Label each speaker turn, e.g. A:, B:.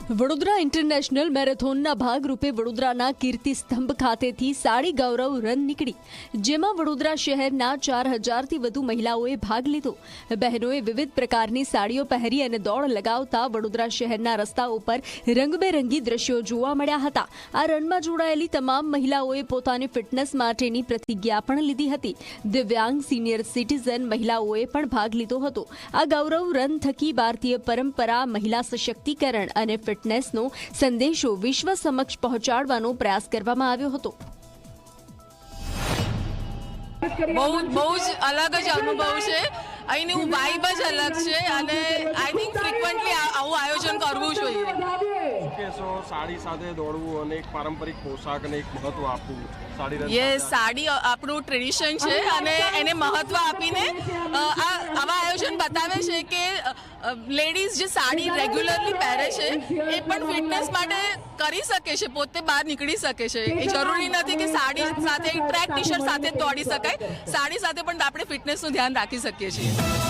A: Vadodara international મેરેથોનના ભાગરૂપે વડોદરાના કીર્તિ સ્તંભ ખાતેથી સાડી ગૌરવ રન નીકળી, જેમાં વડોદરા શહેરના 4000થી વધુ મહિલાઓએ ભાગ લીધો। બહેનોએ વિવિધ પ્રકારની સાડીઓ પહેરી અને દોડ લગાવતા વડોદરા શહેરના રસ્તાઓ પર રંગબેરંગી દ્રશ્યો જોવા મળ્યા હતા। આ રનમાં જોડાયેલી તમામ મહિલાઓએ પોતાની ફિટનેસ માટેની પ્રતિજ્ઞા પણ લીધી હતી। દિવ્યાંગ, સિનિયર સિટીઝન મહિલાઓએ પણ ભાગ લીધો હતો। આ ગૌરવ રન થકી ભારતીય પરંપરા, મહિલા સશક્તિકરણ અને ફિટનેસનો સંદેશો વિશ્વ સમક્ષ પહોંચાડવાનો પ્રયાસ કરવામાં આવ્યો હતો।
B: બહુ જ અલગ જ અનુભવ છે। અહીંની વાઇબ જ અલગ છે અને આઈ થિંક ફ્રીક્વન્ટલી આવું આયોજન કરવું જોઈએ।
C: સાડી સાથે દોડવું અને એક પારંપરિક પોશાકને એક મહત્વ આપવું,
B: સાડી આપણું ટ્રેડિશન છે અને એને મહત્વ આપીને આવા આયોજન બતાવે છે કે લેડીઝ જે સાડી રેગ્યુલરલી પહેરે છે એ પણ ફિટનેસ માટે કરી શકે છે, પોતે બહાર નીકળી શકે છે। એ જરૂરી નથી કે સાડી સાથે ટ્રેક ટી શર્ટ સાથે દોડી શકાય, સાડી સાથે પણ આપણે ફિટનેસનું ધ્યાન રાખી શકીએ છીએ।